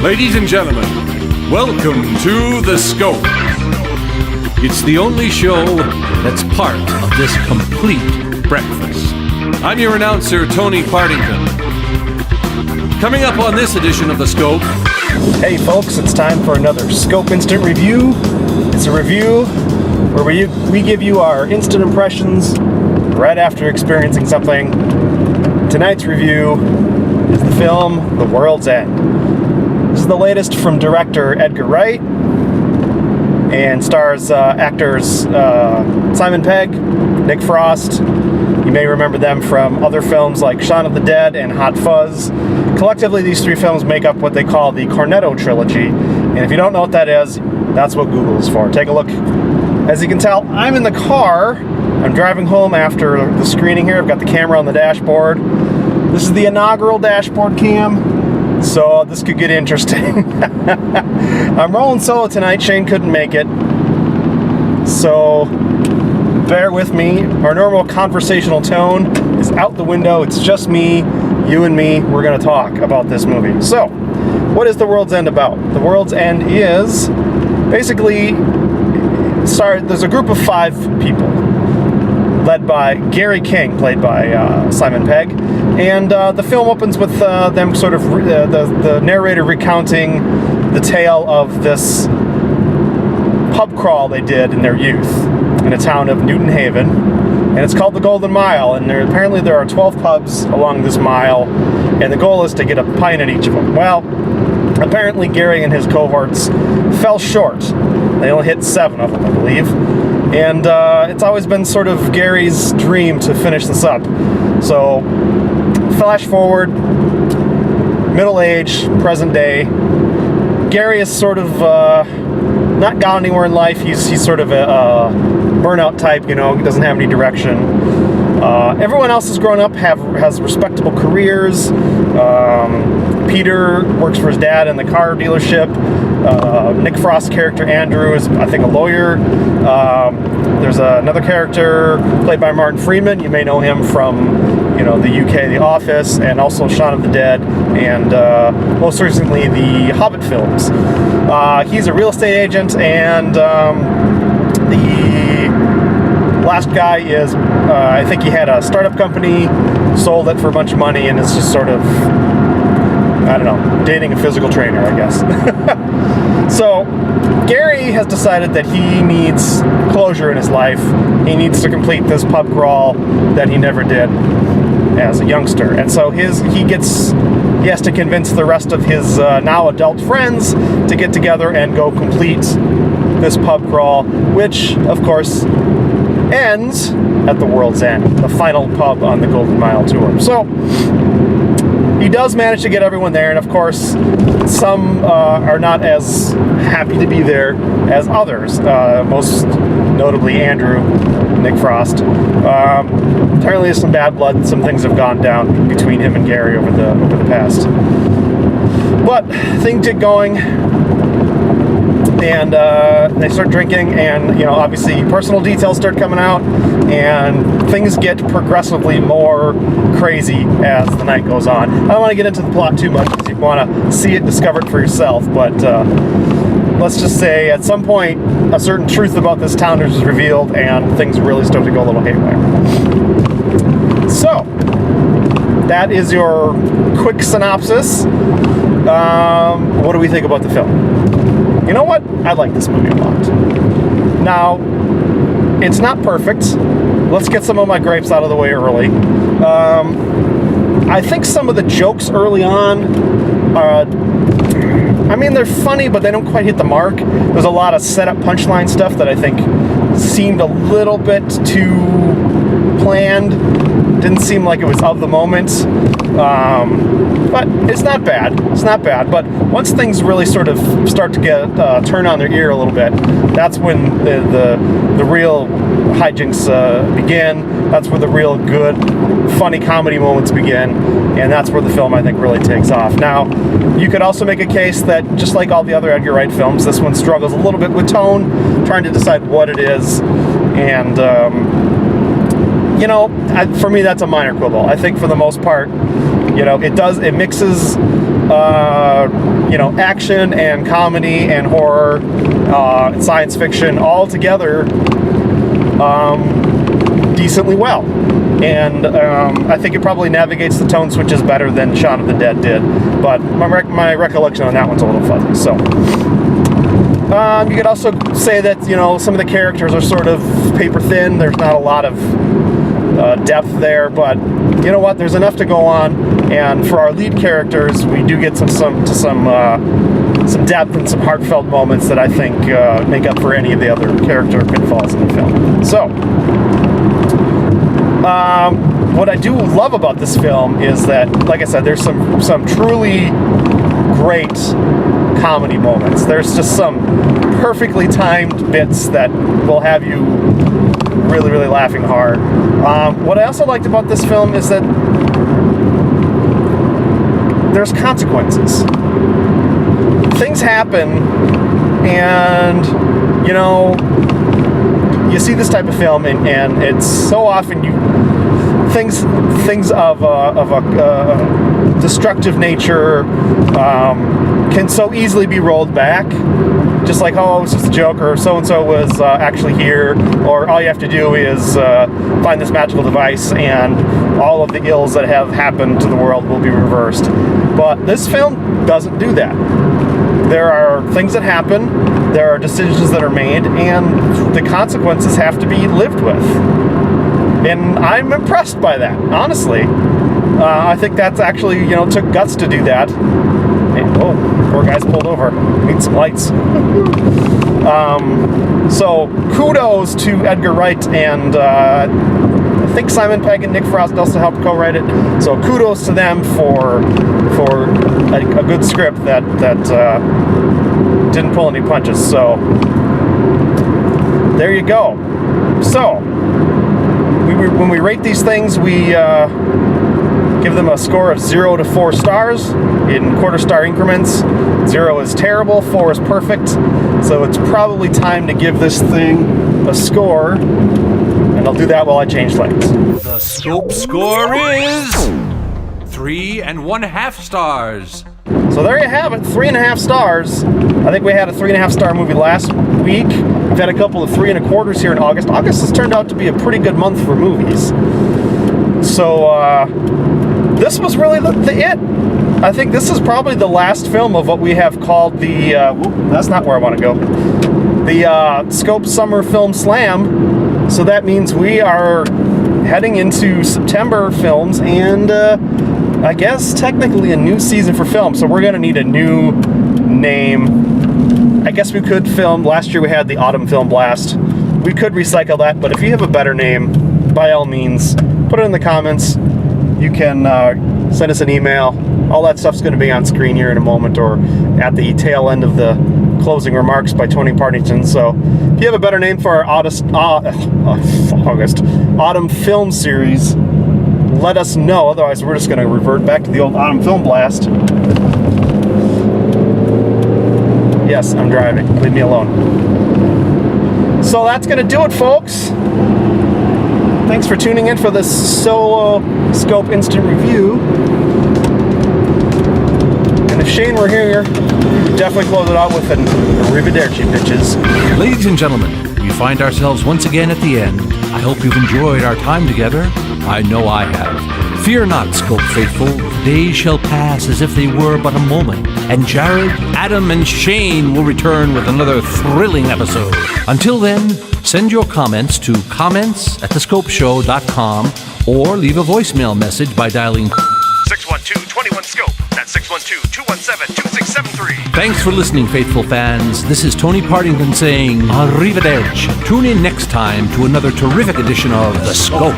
Ladies and gentlemen, welcome to The Scope. It's the only show that's part of this complete breakfast. I'm your announcer, Tony Partington. Coming up on this edition of The Scope. Hey folks, it's time for another Scope Instant Review. It's a review where we give you our instant impressions right after experiencing something. Tonight's review is the film The World's End. This is the latest from director Edgar Wright and stars actors Simon Pegg, Nick Frost. You may remember them from other films like Shaun of the Dead and Hot Fuzz. Collectively, these three films make up what they call the Cornetto Trilogy. And if you don't know what that is, that's what Google is for. Take a look. As you can tell, I'm in the car. I'm driving home after the screening here. I've got the camera on the dashboard. This is the inaugural dashboard cam. So this could get interesting. I'm rolling solo tonight. Shane couldn't make it. So bear with me. Our normal conversational tone is out the window. It's just me, you and me. We're going to talk about this movie. So, what is The World's End about? The World's End is basically, there's a group of 5 people led by Gary King, played by Simon Pegg. And the film opens with them sort of, the narrator recounting the tale of this pub crawl they did in their youth in a town of Newton Haven. And it's called the Golden Mile. And apparently there are 12 pubs along this mile. And the goal is to get a pint at each of them. Well, apparently Gary and his cohorts fell short. They only hit 7 of them, I believe. And it's always been sort of Gary's dream to finish this up. So, flash forward, middle age, present day. Gary is sort of not gone anywhere in life. He's sort of a burnout type, you know, he doesn't have any direction. Everyone else has grown up, has respectable careers. Peter works for his dad in the car dealership. Nick Frost's character Andrew is, I think, a lawyer. There's another character played by Martin Freeman. You may know him from, you know, the UK, The Office, and also Shaun of the Dead, and most recently the Hobbit films. He's a real estate agent, and the last guy is, I think he had a startup company, sold it for a bunch of money, and is just sort of, I don't know, dating a physical trainer, I guess. So, Gary has decided that he needs closure in his life. He needs to complete this pub crawl that he never did as a youngster. And so he has to convince the rest of his now adult friends to get together and go complete this pub crawl, which, of course, ends at the World's End, the final pub on the Golden Mile tour. So, he does manage to get everyone there, and of course, some are not as happy to be there as others, most notably Andrew, Nick Frost. Apparently there's some bad blood, some things have gone down between him and Gary over the past. But things get going, and they start drinking, and, you know, obviously personal details start coming out, and things get progressively more crazy as the night goes on. I don't want to get into the plot too much because you want to see it, discover it for yourself, but let's just say at some point a certain truth about this town is revealed, and things really start to go a little haywire. So, that is your quick synopsis. What do we think about the film? You know what? I like this movie a lot. Now, it's not perfect. Let's get some of my gripes out of the way early. I think some of the jokes early on, I mean, they're funny, but they don't quite hit the mark. There's a lot of setup punchline stuff that I think seemed a little bit too planned. Didn't seem like it was of the moment. But it's not bad. It's not bad. But once things really sort of start to get turn on their ear a little bit, that's when the real hijinks begin. That's where the real good, funny comedy moments begin, and that's where the film, I think, really takes off. Now, you could also make a case that, just like all the other Edgar Wright films, this one struggles a little bit with tone, trying to decide what it is, and you know, for me, that's a minor quibble. I think for the most part, you know, it mixes action and comedy and horror, science fiction all together decently well. And I think it probably navigates the tone switches better than Shaun of the Dead did. But my recollection on that one's a little fuzzy. So you could also say that some of the characters are sort of paper thin. There's not a lot of depth there, but you know what? There's enough to go on. And for our lead characters, we do get some depth and some heartfelt moments that I think make up for any of the other character pitfalls in the film. So, what I do love about this film is that, like I said, there's some truly great comedy moments. There's just some perfectly timed bits that will have you really, really laughing hard. What I also liked about this film is that there's consequences. Things happen, and you see this type of film, and it's so often things of a destructive nature can so easily be rolled back. Just like, oh, it was just a joke, or so-and-so was actually here, or all you have to do is find this magical device and all of the ills that have happened to the world will be reversed. But this film doesn't do that. There are things that happen, there are decisions that are made, and the consequences have to be lived with. And I'm impressed by that, honestly. I think that's actually, took guts to do that. Oh, poor guy's pulled over. Need some lights. So kudos to Edgar Wright, and I think Simon Pegg and Nick Frost also helped co-write it. So kudos to them for a good script that didn't pull any punches. So there you go. So when we rate these things, we give them a score of 0 to 4 stars in quarter-star increments. 0 is terrible, 4 is perfect. So it's probably time to give this thing a score, and I'll do that while I change lanes. The scope score is 3 1/2 stars. So there you have it, 3.5 stars. I think we had a 3.5 star movie last week. We've had a couple of 3 1/4s here in August. August has turned out to be a pretty good month for movies. So this was really the it. I think this is probably the last film of what we have called the, that's not where I want to go, the Scope Summer Film Slam. So that means we are heading into September films, and I guess technically a new season for film. So we're going to need a new name. I guess we could film, last year we had the Autumn Film Blast. We could recycle that, but if you have a better name, by all means, put it in the comments. You can send us an email. All that stuff's going to be on screen here in a moment, or at the tail end of the closing remarks by Tony Partington. So if you have a better name for our Autumn Film Series, let us know. Otherwise, we're just going to revert back to the old Autumn Film Blast. Yes, I'm driving. Leave me alone. So that's going to do it, folks. Thanks for tuning in for this solo Scope Instant Review. And if Shane were here, we'd definitely close it out with an arrivederci, bitches. Ladies and gentlemen, we find ourselves once again at the end. I hope you've enjoyed our time together. I know I have. Fear not, Scope faithful. Days shall pass as if they were but a moment, and Jared, Adam, and Shane will return with another thrilling episode. Until then, send your comments to comments@thescopeshow.com or leave a voicemail message by dialing 612-21-SCOPE. That's 612-217-2673. Thanks for listening, faithful fans. This is Tony Partington saying arrivederci. Tune in next time to another terrific edition of The Scope.